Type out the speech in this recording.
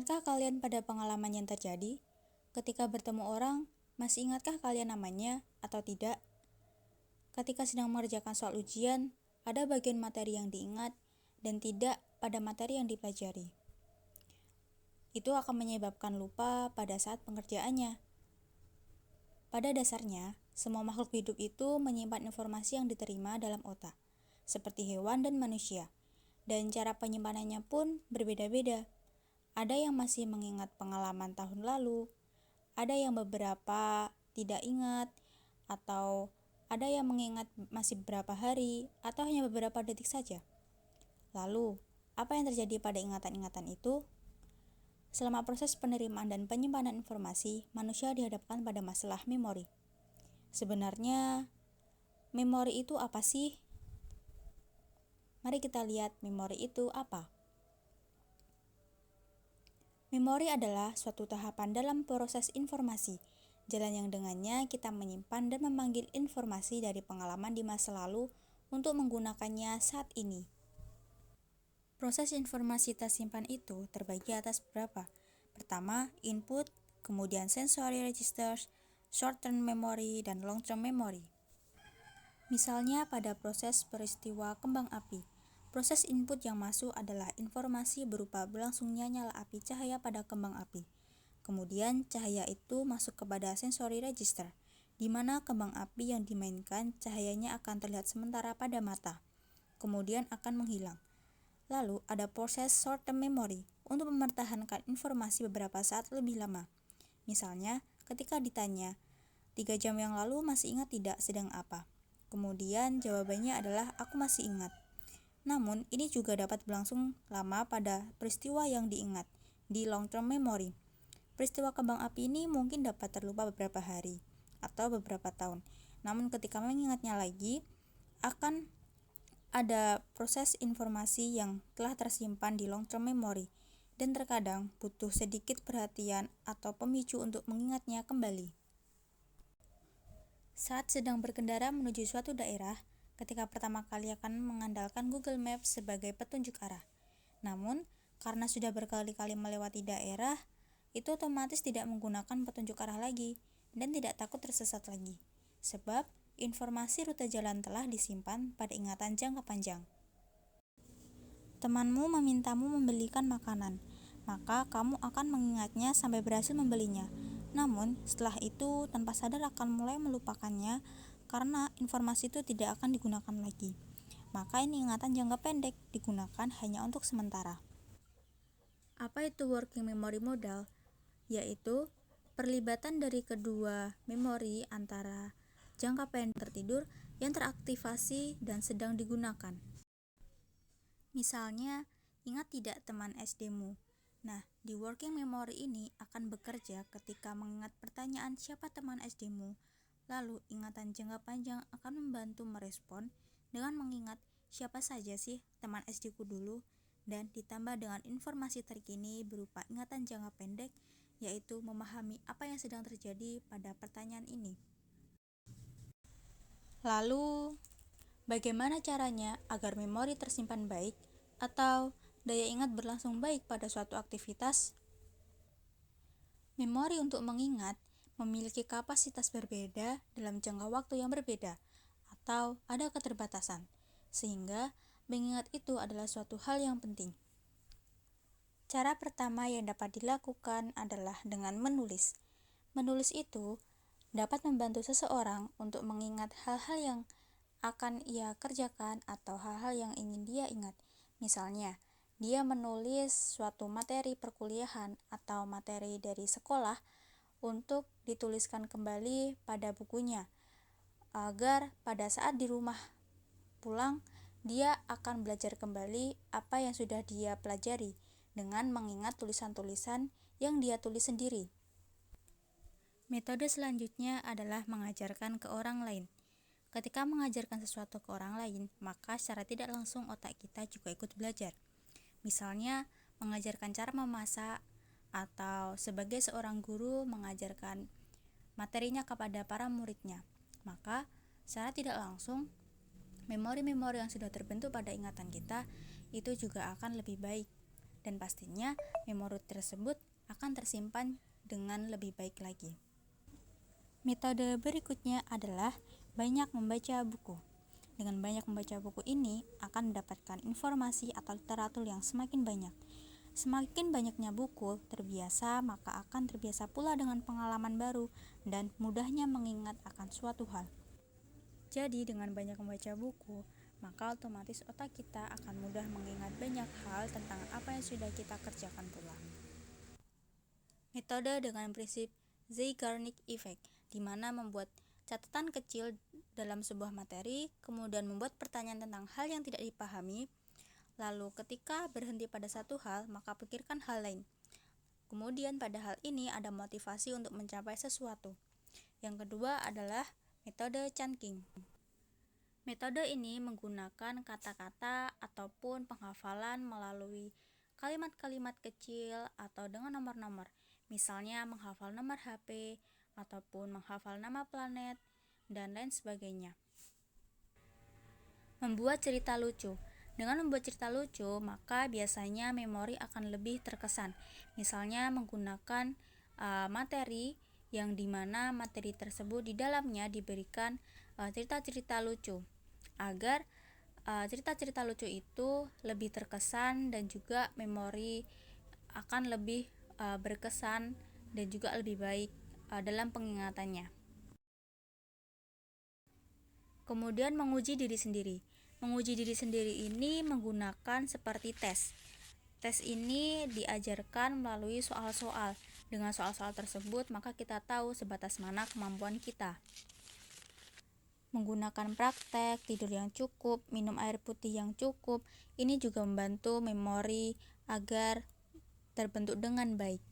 Ingatkah kalian pada pengalaman yang terjadi? Ketika bertemu orang, masih ingatkah kalian namanya atau tidak? Ketika sedang mengerjakan soal ujian, ada bagian materi yang diingat dan tidak pada materi yang dipelajari. Itu akan menyebabkan lupa pada saat pengerjaannya. Pada dasarnya, semua makhluk hidup itu menyimpan informasi yang diterima dalam otak, seperti hewan dan manusia, dan cara penyimpanannya pun berbeda-beda. Ada yang masih mengingat pengalaman tahun lalu, ada yang beberapa tidak ingat, atau ada yang mengingat masih beberapa hari, atau hanya beberapa detik saja. Lalu, apa yang terjadi pada ingatan-ingatan itu? Selama proses penerimaan dan penyimpanan informasi, manusia dihadapkan pada masalah memori. Sebenarnya, memori itu apa sih? Mari kita lihat memori itu apa. Memori adalah suatu tahapan dalam proses informasi, jalan yang dengannya kita menyimpan dan memanggil informasi dari pengalaman di masa lalu untuk menggunakannya saat ini. Proses informasi tersimpan itu terbagi atas beberapa. Pertama, input, kemudian sensory registers, short-term memory, dan long-term memory. Misalnya pada proses peristiwa kembang api, proses input yang masuk adalah informasi berupa berlangsungnya nyala api cahaya pada kembang api. Kemudian cahaya itu masuk kepada sensory register, di mana kembang api yang dimainkan cahayanya akan terlihat sementara pada mata, kemudian akan menghilang. Lalu ada proses short-term memory untuk mempertahankan informasi beberapa saat lebih lama. Misalnya, ketika ditanya, 3 jam yang lalu masih ingat tidak sedang apa? Kemudian jawabannya adalah aku masih ingat. Namun, ini juga dapat berlangsung lama pada peristiwa yang diingat, di long-term memory. Peristiwa kembang api ini mungkin dapat terlupa beberapa hari atau beberapa tahun. Namun ketika mengingatnya lagi, akan ada proses informasi yang telah tersimpan di long-term memory dan terkadang butuh sedikit perhatian atau pemicu untuk mengingatnya kembali. Saat sedang berkendara menuju suatu daerah, ketika pertama kali akan mengandalkan Google Maps sebagai petunjuk arah. Namun, karena sudah berkali-kali melewati daerah, itu otomatis tidak menggunakan petunjuk arah lagi dan tidak takut tersesat lagi. Sebab informasi rute jalan telah disimpan pada ingatan jangka panjang. Temanmu memintamu membelikan makanan, maka kamu akan mengingatnya sampai berhasil membelinya. Namun, setelah itu tanpa sadar akan mulai melupakannya karena informasi itu tidak akan digunakan lagi. Maka ini ingatan jangka pendek, digunakan hanya untuk sementara. Apa itu working memory model? Yaitu perlibatan dari kedua memori antara jangka pendek tertidur yang teraktivasi dan sedang digunakan. Misalnya, ingat tidak teman SD-mu? Nah, di working memory ini akan bekerja ketika mengingat pertanyaan siapa teman SD-mu. Lalu, ingatan jangka panjang akan membantu merespon dengan mengingat siapa saja sih teman SD-ku dulu, dan ditambah dengan informasi terkini berupa ingatan jangka pendek, yaitu memahami apa yang sedang terjadi pada pertanyaan ini. Lalu, bagaimana caranya agar memori tersimpan baik atau daya ingat berlangsung baik pada suatu aktivitas? Memori untuk mengingat memiliki kapasitas berbeda dalam jangka waktu yang berbeda atau ada keterbatasan, sehingga mengingat itu adalah suatu hal yang penting. Cara pertama yang dapat dilakukan adalah dengan menulis. Menulis itu dapat membantu seseorang untuk mengingat hal-hal yang akan ia kerjakan atau hal-hal yang ingin dia ingat. Misalnya, dia menulis suatu materi perkuliahan atau materi dari sekolah untuk dituliskan kembali pada bukunya, agar pada saat di rumah pulang, dia akan belajar kembali apa yang sudah dia pelajari dengan mengingat tulisan-tulisan yang dia tulis sendiri. Metode selanjutnya adalah mengajarkan ke orang lain. Ketika mengajarkan sesuatu ke orang lain, maka secara tidak langsung otak kita juga ikut belajar. Misalnya, mengajarkan cara memasak, atau sebagai seorang guru mengajarkan materinya kepada para muridnya. Maka, secara tidak langsung, memori-memori yang sudah terbentuk pada ingatan kita itu juga akan lebih baik. dan pastinya memori tersebut akan tersimpan dengan lebih baik lagi. Metode berikutnya adalah banyak membaca buku. Dengan banyak membaca buku ini akan mendapatkan informasi atau literatur yang semakin banyak. Semakin banyaknya buku terbiasa, maka akan terbiasa pula dengan pengalaman baru dan mudahnya mengingat akan suatu hal. Jadi dengan banyak membaca buku, maka otomatis otak kita akan mudah mengingat banyak hal tentang apa yang sudah kita kerjakan pula. Metode dengan prinsip Zeigarnik Effect, di mana membuat catatan kecil dalam sebuah materi, kemudian membuat pertanyaan tentang hal yang tidak dipahami, lalu ketika berhenti pada satu hal, maka pikirkan hal lain. Kemudian pada hal ini ada motivasi untuk mencapai sesuatu. Yang kedua adalah metode chunking. Metode ini menggunakan kata-kata ataupun penghafalan melalui kalimat-kalimat kecil atau dengan nomor-nomor. Misalnya menghafal nomor HP ataupun menghafal nama planet dan lain sebagainya. Membuat cerita lucu. Dengan membuat cerita lucu, maka biasanya memori akan lebih terkesan. Misalnya menggunakan materi yang dimana materi tersebut di dalamnya diberikan cerita-cerita lucu, agar cerita-cerita lucu itu lebih terkesan dan juga memori akan lebih berkesan dan juga lebih baik dalam pengingatannya. Kemudian menguji diri sendiri. Menguji diri sendiri ini menggunakan seperti tes. Tes ini diajarkan melalui soal-soal. Dengan soal-soal tersebut, maka kita tahu sebatas mana kemampuan kita. Menggunakan praktek, tidur yang cukup, minum air putih yang cukup, ini juga membantu memori agar terbentuk dengan baik.